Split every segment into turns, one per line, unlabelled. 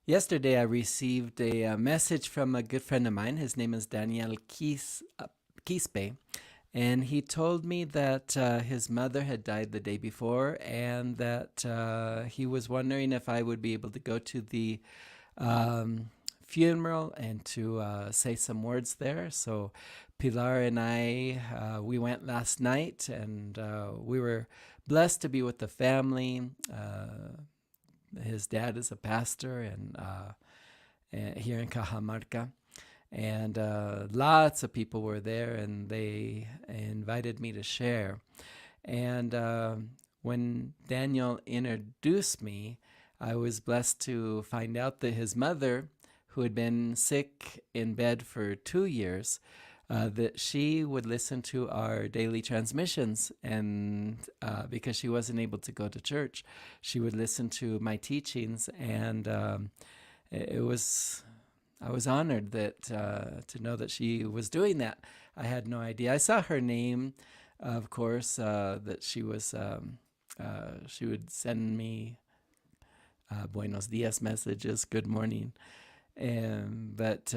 Yesterday, I received a message from a good friend of mine. His name is Daniel Quispe, and he told me that his mother had died the day before, and that he was wondering if I would be able to go to the funeral and to say some words there. So Pilar and I, we went last night, and we were blessed to be with the family. His dad is a pastor here in Cajamarca, and lots of people were there, and they invited me to share. And when Daniel introduced me, I was blessed to find out that his mother, who had been sick in bed for 2 years, that she would listen to our daily transmissions, and because she wasn't able to go to church, she would listen to my teachings, and it was I was honored that to know that she was doing that. I had no idea. I saw her name, of course, that she was. She would send me buenos dias messages, good morning, but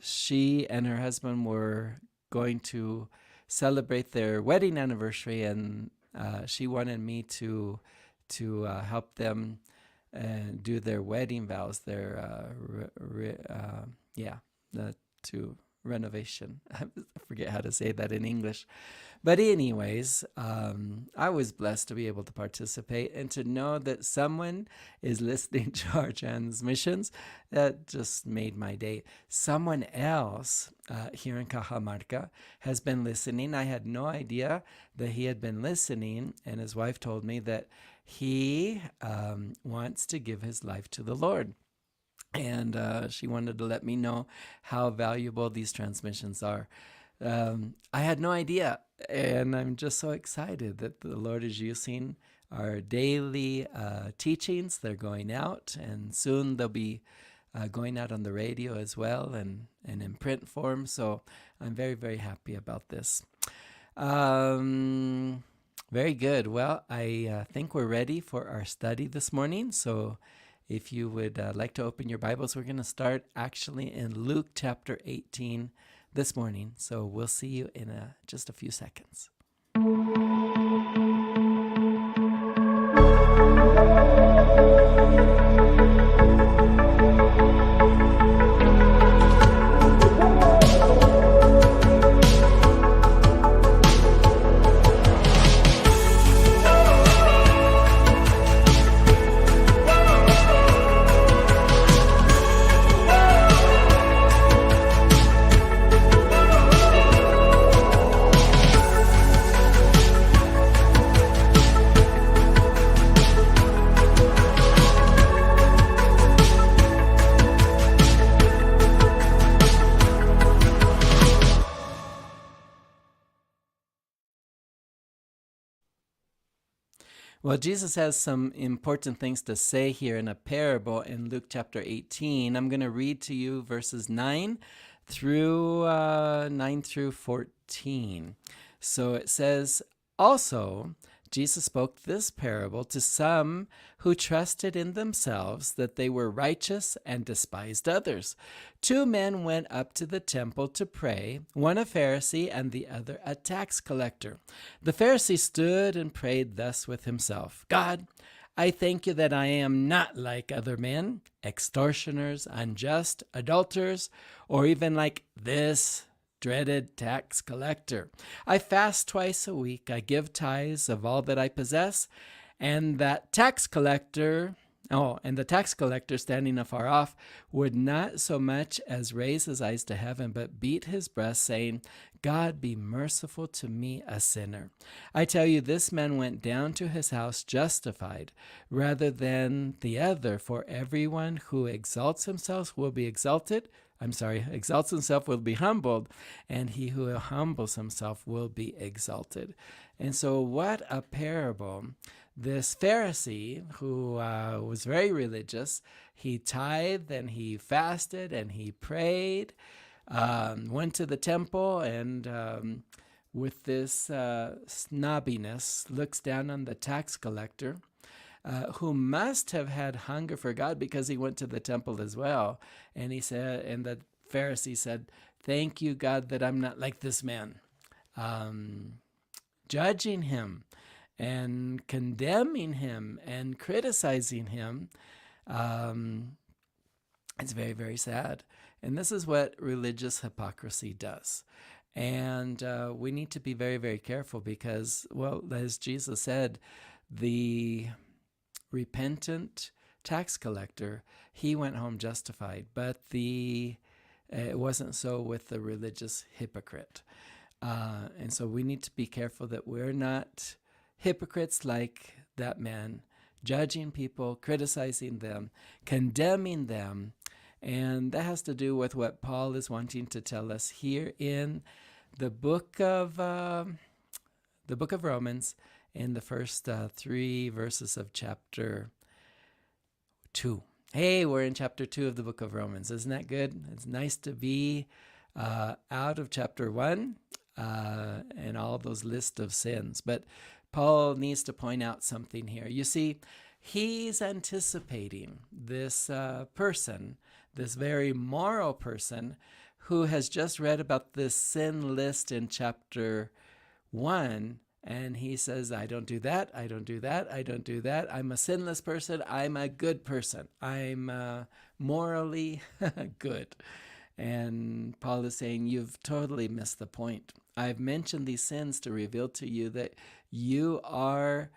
she and her husband were going to celebrate their wedding anniversary, and she wanted me to help them do their wedding vows, to renovation. I forget how to say that in English. But anyways, I was blessed to be able to participate and to know that someone is listening to our transmissions. That just made my day. Someone else here in Cajamarca has been listening. I had no idea that he had been listening, and his wife told me that he wants to give his life to the Lord. And she wanted to let me know how valuable these transmissions are. I had no idea, and I'm just so excited that the Lord is using our daily teachings. They're going out, and soon they'll be going out on the radio as well, and in print form. So I'm very, very happy about this. Very good. Well, I think we're ready for our study this morning. So if you would like to open your Bibles, we're going to start actually in Luke chapter 18 this morning. So we'll see you in just a few seconds. Well, Jesus has some important things to say here in a parable in Luke chapter 18. I'm going to read to you verses 9 through 14. So it says, "Also, Jesus spoke this parable to some who trusted in themselves that they were righteous and despised others. 2 men went up to the temple to pray, one a Pharisee and the other a tax collector. The Pharisee stood and prayed thus with himself, 'God, I thank you that I am not like other men, extortioners, unjust, adulterers, or even like this dreaded tax collector. I fast twice a week. I give tithes of all that I possess.' And the tax collector standing afar off would not so much as raise his eyes to heaven, but beat his breast, saying, 'God, be merciful to me, a sinner.' I tell you, this man went down to his house justified rather than the other. For everyone who exalts himself will be humbled, and he who humbles himself will be exalted." And so what a parable. This Pharisee, who was very religious, he tithed and he fasted and he prayed, went to the temple, and with this snobbiness looks down on the tax collector. who must have had hunger for God because he went to the temple as well. And he said, and the Pharisee said, "Thank you, God, that I'm not like this man," judging him and condemning him and criticizing him. It's very, very sad. And this is what religious hypocrisy does. And we need to be very, very careful because, well, as Jesus said, the repentant tax collector, he went home justified, but it wasn't so with the religious hypocrite. And so we need to be careful that we're not hypocrites like that man, judging people, criticizing them, condemning them. And that has to do with what Paul is wanting to tell us here in the book of Romans, in the first 3 verses of chapter 2. Hey, we're in chapter 2 of the book of Romans. Isn't that good? It's nice to be out of chapter 1 and all those list of sins. But Paul needs to point out something here. You see, he's anticipating this person, this very moral person, who has just read about this sin list in chapter 1, and he says, I don't do that, I don't do that, I don't do that. I'm a sinless person, I'm a good person, I'm morally good. And Paul is saying, you've totally missed the point. I've mentioned these sins to reveal to you that you are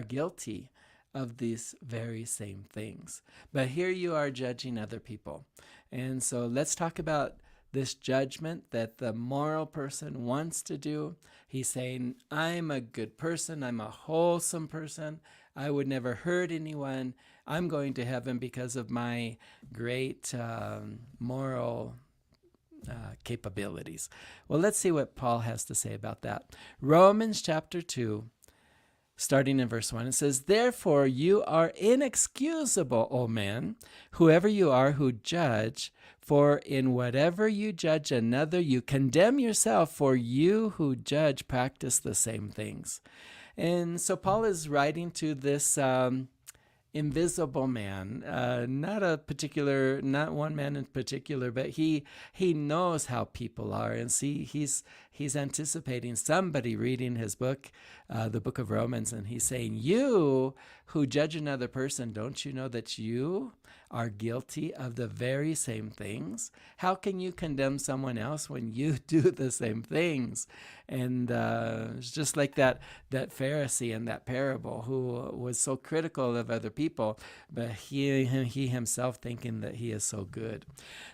guilty of these very same things. But here you are judging other people. And so let's talk about this judgment that the moral person wants to do. He's saying, I'm a good person, I'm a wholesome person, I would never hurt anyone, I'm going to heaven because of my great moral capabilities. Well, let's see what Paul has to say about that. Romans chapter 2, starting in verse 1, it says, Therefore you are inexcusable, O man, whoever you are who judge, for in whatever you judge another, you condemn yourself, for you who judge practice the same things. And so Paul is writing to this invisible man, not one man in particular, but he knows how people are, and see, he's anticipating somebody reading his book, the book of Romans, and he's saying, you who judge another person, don't you know that you are guilty of the very same things? How can you condemn someone else when you do the same things? And it's just like that Pharisee in that parable who was so critical of other people, but he himself thinking that he is so good.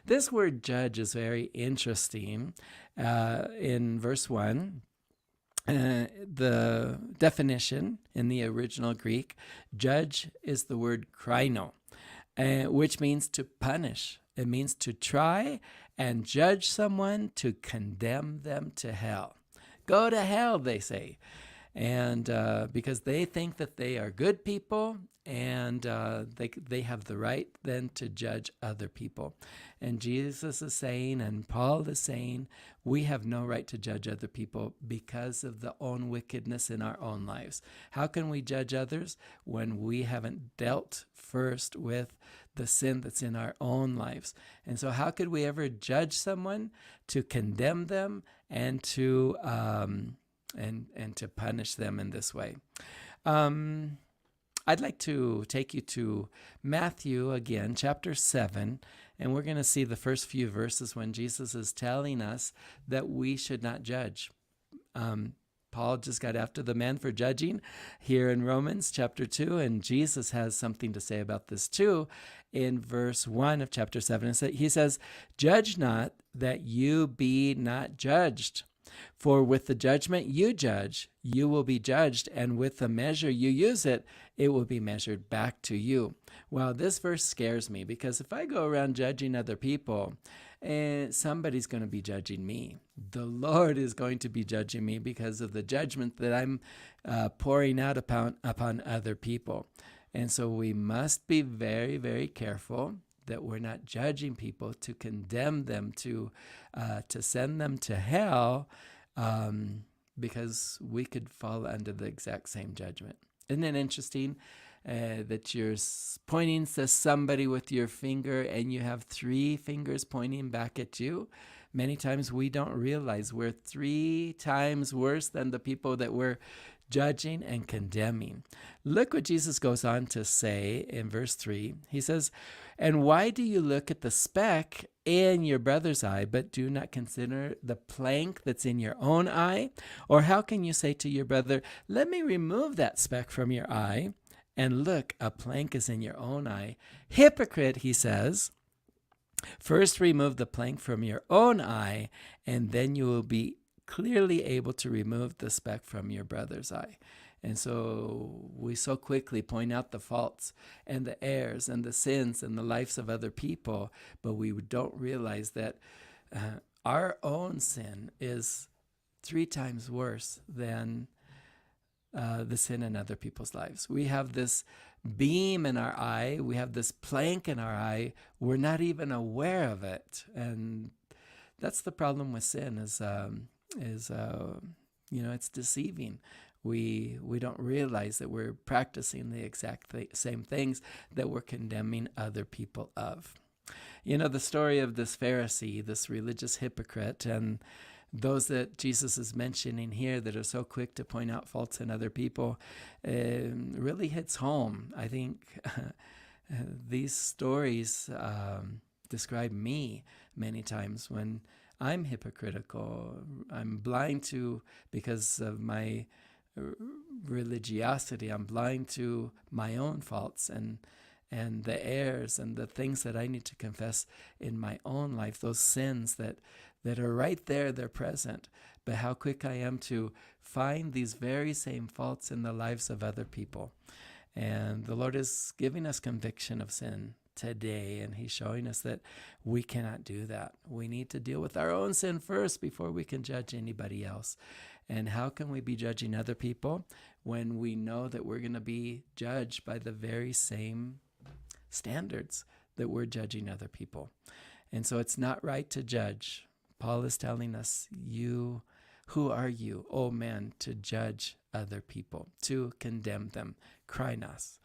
This word judge is very interesting. In verse 1, the definition in the original Greek, judge is the word krino, which means to punish. It means to try and judge someone, to condemn them to hell. Go to hell, they say. And because they think that they are good people, and they have the right then to judge other people. And Jesus is saying, and Paul is saying, we have no right to judge other people because of the own wickedness in our own lives. How can we judge others when we haven't dealt first with the sin that's in our own lives? And so how could we ever judge someone, to condemn them, and to punish them in this way? I'd like to take you to Matthew again, chapter 7, and we're going to see the first few verses when Jesus is telling us that we should not judge. Paul just got after the man for judging here in Romans chapter 2, and Jesus has something to say about this too in verse 1 of chapter 7. He says, Judge not that you be not judged. For with the judgment you judge, you will be judged, and with the measure you use it, it will be measured back to you. Well, this verse scares me, because if I go around judging other people, somebody's going to be judging me. The Lord is going to be judging me because of the judgment that I'm pouring out upon other people. And so we must be very, very careful that we're not judging people to condemn them, to send them to hell, because we could fall under the exact same judgment. Isn't it interesting that you're pointing to somebody with your finger and you have 3 fingers pointing back at you? Many times we don't realize we're 3 times worse than the people that we're judging and condemning. Look what Jesus goes on to say in verse 3. He says, "And why do you look at the speck in your brother's eye, but do not consider the plank that's in your own eye? Or how can you say to your brother, 'Let me remove that speck from your eye,' and look, a plank is in your own eye? Hypocrite," he says, "first remove the plank from your own eye, and then you will be clearly able to remove the speck from your brother's eye." And so we so quickly point out the faults and the errors and the sins and the lives of other people, but we don't realize that our own sin is 3 times worse than the sin in other people's lives. We have this beam in our eye, we have this plank in our eye, we're not even aware of it. And that's the problem with sin is it's deceiving. We don't realize that we're practicing the exact same things that we're condemning other people of. The story of this Pharisee, this religious hypocrite, and those that Jesus is mentioning here that are so quick to point out faults in other people really hits home. I think these stories describe me many times when I'm hypocritical. I'm blind to, because of my religiosity, I'm blind to my own faults and the errors and the things that I need to confess in my own life, those sins that are right there, they're present. But how quick I am to find these very same faults in the lives of other people. And the Lord is giving us conviction of sin today, and he's showing us that we cannot do that. We need to deal with our own sin first before we can judge anybody else. And how can we be judging other people when we know that we're going to be judged by the very same standards that we're judging other people? And so it's not right to judge. Paul is telling us, who are you, oh man, to judge other people, to condemn them? Krainos.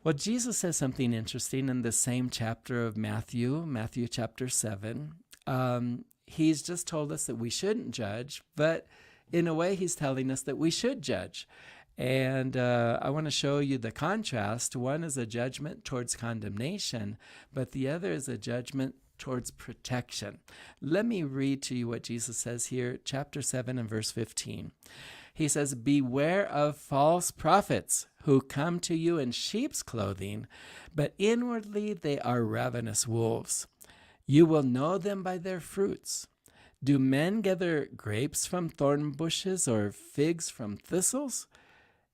Well, Jesus says something interesting in the same chapter of Matthew chapter 7. He's just told us that we shouldn't judge, but in a way he's telling us that we should judge. And I want to show you the contrast. One is a judgment towards condemnation, but the other is a judgment towards protection. Let me read to you what Jesus says here, chapter 7 and verse 15. He says, "Beware of false prophets who come to you in sheep's clothing, but inwardly they are ravenous wolves. You will know them by their fruits. Do men gather grapes from thorn bushes or figs from thistles?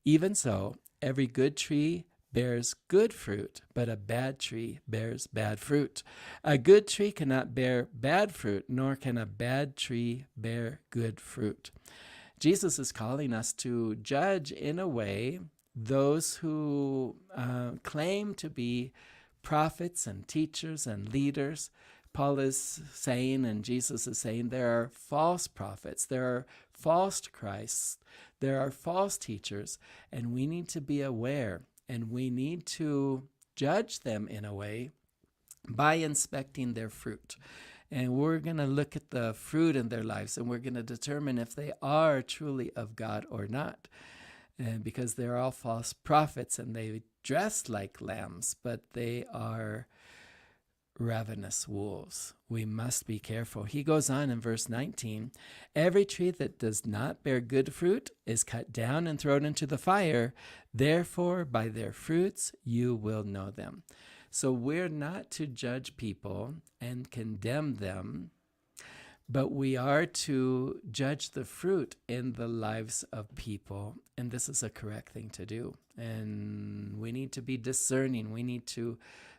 Even so, every good tree bears good fruit, but a bad tree bears bad fruit. A good tree cannot bear bad fruit, nor can a bad tree bear good fruit." Jesus is calling us to judge in a way those who claim to be prophets and teachers and leaders. Paul is saying, and Jesus is saying, there are false prophets, there are false Christs, there are false teachers, and we need to be aware, and we need to judge them in a way by inspecting their fruit. And we're going to look at the fruit in their lives, and we're going to determine if they are truly of God or not. And because they're all false prophets, and they dress like lambs, but they are ravenous wolves. We must be careful. He goes on in verse 19, "Every tree that does not bear good fruit is cut down and thrown into the fire. Therefore, by their fruits you will know them." So we're not to judge people and condemn them, but we are to judge the fruit in the lives of people. And this is a correct thing to do. And we need to be discerning. We need to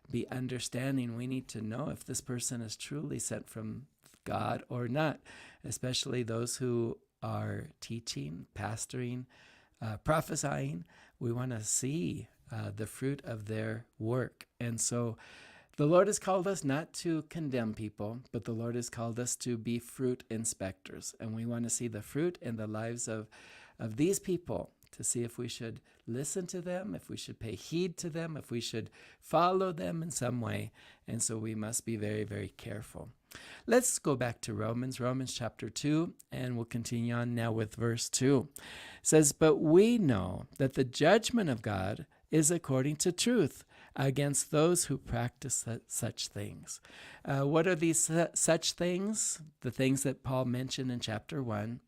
be understanding. We need to know if this person is truly sent from God or not, especially those who are teaching, pastoring, prophesying. We want to see the fruit of their work. And so The Lord has called us not to condemn people, but the Lord has called us to be fruit inspectors. And we want to see the fruit in the lives of these people to see if we should listen to them, if we should pay heed to them, if we should follow them in some way. And so we must be very, very careful. Let's go back to Romans chapter 2, and we'll continue on now with verse 2. It says, "But we know that the judgment of God is according to truth against those who practice such things." What are these such things? The things that Paul mentioned in chapter 1.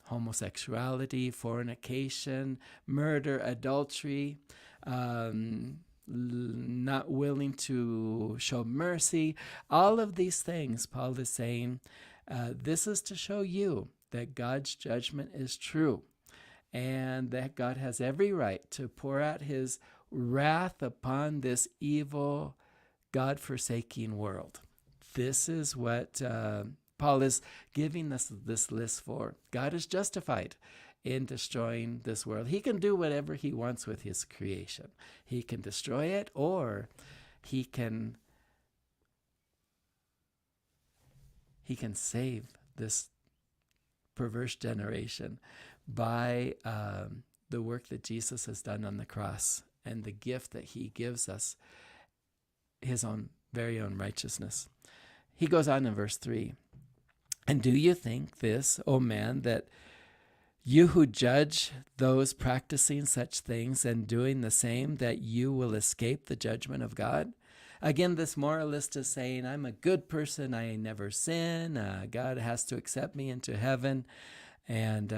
Homosexuality, fornication, murder, adultery, not willing to show mercy. All of these things, Paul is saying, this is to show you that God's judgment is true and that God has every right to pour out his wrath upon this evil, God-forsaking world. This is what Paul is giving us this list for. God is justified in destroying this world. He can do whatever he wants with his creation. He can destroy it, or he can save this perverse generation by the work that Jesus has done on the cross and the gift that he gives us, his own very own righteousness. He goes on in verse 3, "And do you think this, O man, that you who judge those practicing such things and doing the same, that you will escape the judgment of God?" Again, this moralist is saying, I'm a good person, I never sin, God has to accept me into heaven. And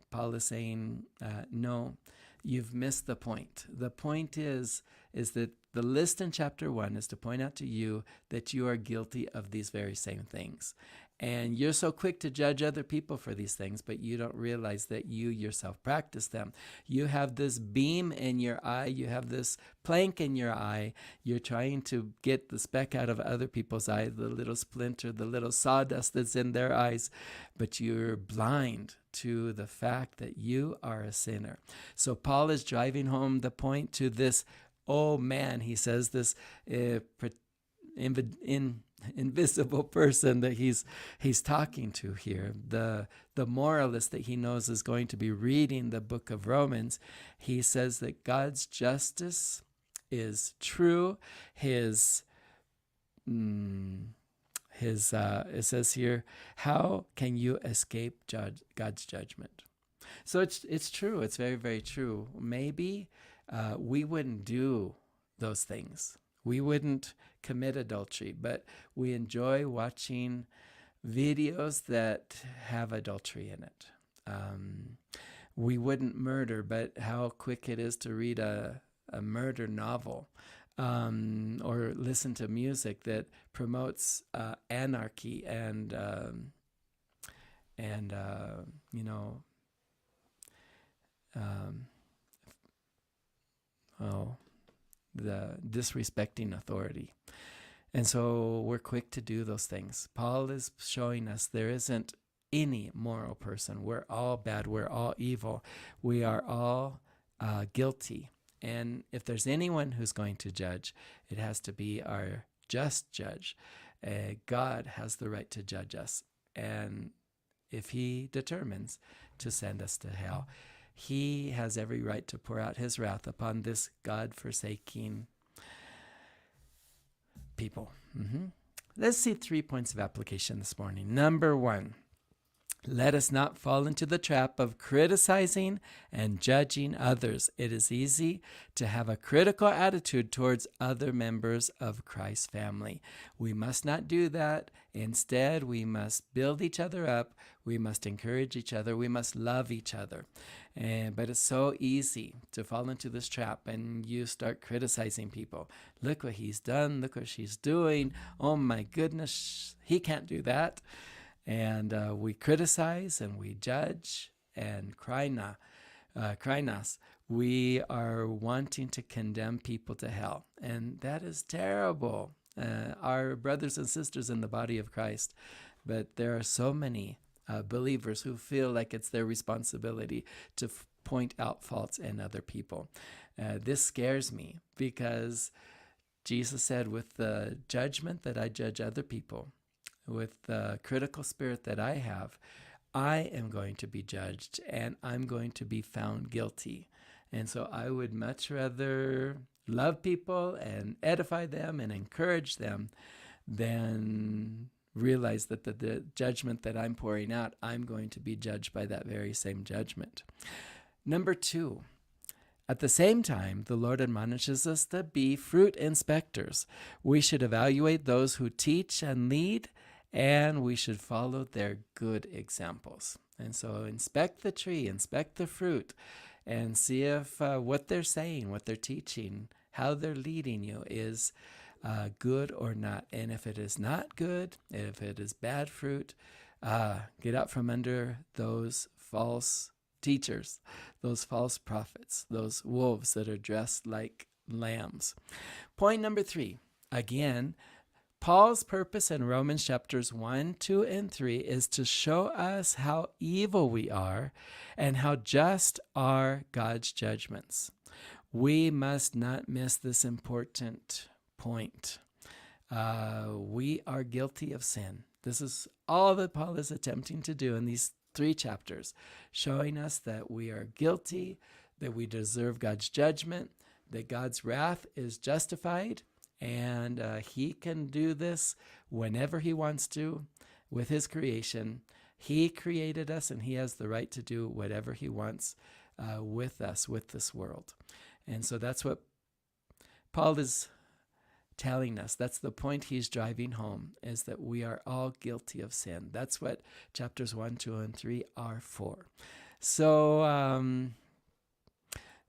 Paul is saying, no, you've missed the point. The point is that the list in chapter 1 is to point out to you that you are guilty of these very same things. And you're so quick to judge other people for these things, but you don't realize that you yourself practice them. You have this beam in your eye. You have this plank in your eye. You're trying to get the speck out of other people's eye, the little splinter, the little sawdust that's in their eyes, but you're blind to the fact that you are a sinner. So Paul is driving home the point to this, oh man, he says, this invisible person that he's talking to here, the moralist that he knows is going to be reading the book of Romans. He says that God's justice is true. It says here, how can you escape God's judgment? So it's true. It's very, very true. Maybe we wouldn't do those things. We wouldn't commit adultery, but we enjoy watching videos that have adultery in it. We wouldn't murder, but how quick it is to read a murder novel, or listen to music that promotes anarchy and the disrespecting authority. And so we're quick to do those things. Paul is showing us there isn't any moral person. We're all bad. We're all evil. We are all guilty. And if there's anyone who's going to judge, it has to be our just judge. God has the right to judge us. And if he determines to send us to hell, he has every right to pour out his wrath upon this God-forsaking people. Let's see 3 points of application this morning. Number 1, let us not fall into the trap of criticizing and judging others. It is easy to have a critical attitude towards other members of Christ's family. We must not do that. Instead, we must build each other up. We must encourage each other. We must love each other. But it's so easy to fall into this trap, and you start criticizing people. Look what he's done. Look what she's doing. Oh my goodness, he can't do that. And we criticize and we judge and krainas. We are wanting to condemn people to hell. And that is terrible. Our brothers and sisters in the body of Christ. But there are so many believers who feel like it's their responsibility to point out faults in other people. This scares me because Jesus said, with the judgment that I judge other people, with the critical spirit that I have, I am going to be judged and I'm going to be found guilty. And so I would much rather love people and edify them and encourage them than realize that the judgment that I'm pouring out, I'm going to be judged by that very same judgment. Number 2, at the same time, the Lord admonishes us to be fruit inspectors. We should evaluate those who teach and lead, and we should follow their good examples. And so inspect the tree, inspect the fruit, and see if what they're saying, what they're teaching, how they're leading you is good or not. And if it is not good, if it is bad fruit, get out from under those false teachers, those false prophets, those wolves that are dressed like lambs. Point number 3, again, Paul's purpose in Romans chapters 1, 2, and 3 is to show us how evil we are and how just are God's judgments. We must not miss this important point. We are guilty of sin. This is all that Paul is attempting to do in these 3 chapters, showing us that we are guilty, that we deserve God's judgment, that God's wrath is justified, and he can do this whenever he wants to with his creation. He created us, and he has the right to do whatever he wants with us, with this world. And so that's what Paul is telling us. That's the point he's driving home, is that we are all guilty of sin. That's what chapters 1, 2, and 3 are for. So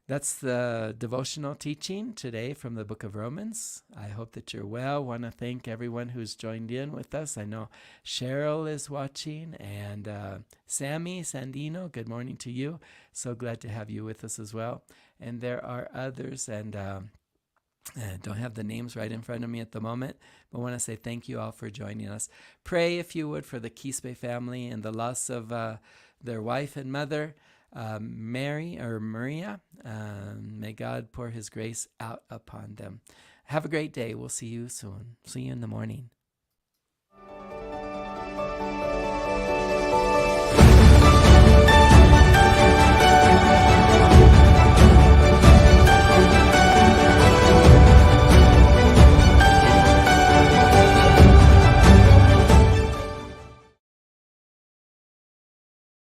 that's the devotional teaching today from the book of Romans. I hope that you're well. I want to thank everyone who's joined in with us. I know Cheryl is watching, and Sammy Sandino, good morning to you. So glad to have you with us as well. And there are others, and I don't have the names right in front of me at the moment, but I want to say thank you all for joining us. Pray, if you would, for the Quispe family and the loss of their wife and mother, Maria. May God pour his grace out upon them. Have a great day. We'll see you soon. See you in the morning.